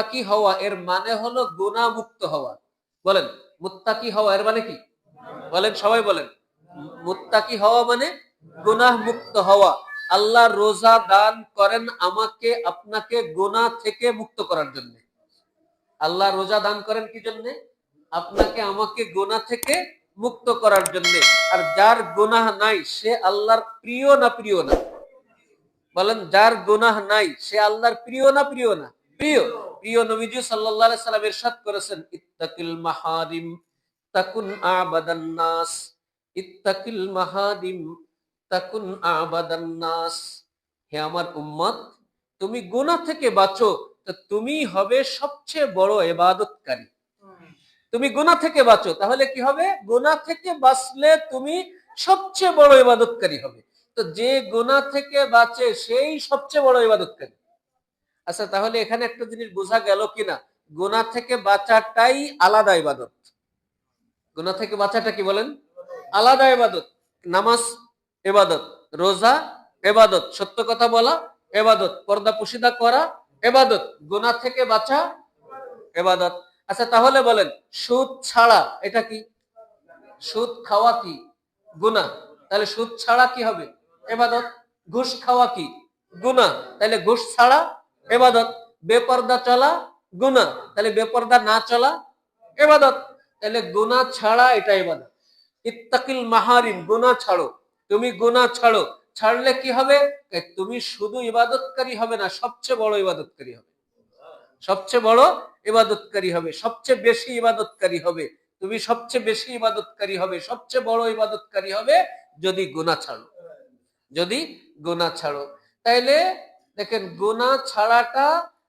মুত্তাকি হওয়া এর মানে হলো গুনাহ মুক্ত হওয়া। বলেন মুত্তাকি হওয়া এর মানে কি? বলেন সবাই বলেন। মুত্তাকি হওয়া মানে গুনাহ মুক্ত হওয়া। আল্লাহ রোজা দান করেন আমাকে আপনাকে গুনাহ থেকে মুক্ত করার জন্য। আল্লাহ রোজা দান করেন কি জন্য? আপনাকে আমাকে গুনাহ থেকে মুক্ত করার জন্য। আর যার গুনাহ নাই সে আল্লাহর প্রিয় না প্রিয় না? বলেন যার গুনাহ নাই সে আল্লাহর প্রিয় না প্রিয় না? প্রিয়। প্রিয় নবীজি সাল্লাল্লাহু আলাইহি সাল্লাম ইরশাদ করেছেন, ইত্তাকিল মাহারিম তাকুন আবাদান নাস। ইত্তাকিল মাহারিম তাকুন আবাদান নাস। হে আমার উম্মত, তুমি গুনাহ থেকে বাঁচো তো তুমি হবে সবচেয়ে বড় ইবাদতকারী। তুমি গুনাহ থেকে বাঁচো তাহলে কি হবে? গুনাহ থেকে বাঁচলে তুমি সবচেয়ে বড় ইবাদতকারী হবে। তো যে গুনাহ থেকে বাঁচে সেই সবচেয়ে বড় ইবাদতকারী। আচ্ছা, তাহলে এখানে একটা জিনিস বোঝা গেল কিনা, গুনাহ থেকে বাঁচাটাই আলাদা ইবাদত। গুনাহ থেকে বাঁচাটা কি বলেন? আলাদা ইবাদত। নামাজ ইবাদত, রোজা ইবাদত, সত্য কথা বলা ইবাদত, পর্দা পুশিদা করা ইবাদত, গুনাহ থেকে বাঁচা ইবাদত। আচ্ছা তাহলে বলেন সুদ ছাড়া এটা কি? সুদ খাওয়া কি? গুনাহ। তাহলে সুদ ছাড়া কি হবে? ইবাদত। ঘুষ খাওয়া কি? গুনাহ। তাহলে ঘুষ ছাড়া ইবাদত। বেপরদা চলা গুনাহ, তাহলে বেপরদা না চলা ইবাদত। তাহলে গুনাহ ছাড়া এটা ইবাদত। ইত্তাকিল মাহারিম, গুনাহ ছাড়ো। তুমি গুনাহ ছাড়ো, ছাড়লে কি হবে? তুমি শুধু ইবাদতকারী হবে না, সবচেয়ে বড় ইবাদতকারী হবে। সবচেয়ে বড় ইবাদতকারী হবে, সবচেয়ে বেশি ইবাদতকারী হবে। তুমি সবচেয়ে বেশি ইবাদতকারী হবে, সবচেয়ে বড় ইবাদতকারী হবে যদি গুনাহ ছাড়ো। যদি গুনাহ ছাড়ো। তাইলে দেখেন গুনাহ ছাড়াটা,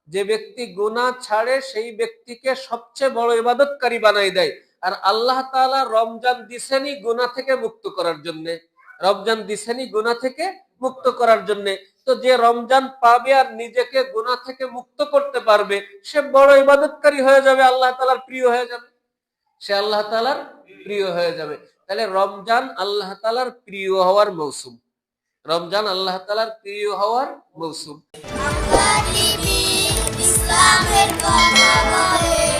যে ব্যক্তি গুনাহ ছাড়ে সেই ব্যক্তিকে সবচেয়ে বড় ইবাদতকারী বানাই দেয়। আর আল্লাহ তাআলা রমজান দিছেনই গুনাহ থেকে মুক্ত করার জন্য। রমজান দিছেনই গুনাহ থেকে মুক্ত করার জন্য। তো যে রমজান পাবে আর নিজেকে গুনাহ থেকে মুক্ত করতে পারবে সে বড় ইবাদতকারী হয়ে যাবে, আল্লাহ তাআলার প্রিয় হয়ে যাবে। সে আল্লাহ তাআলার প্রিয় হয়ে যাবে। তাহলে রমজান আল্লাহ তাআলার প্রিয় হওয়ার মৌসুম। রমজান আল্লাহ তাআলার প্রিয় হওয়ার মৌসুম। ইসলামের কথা বলে।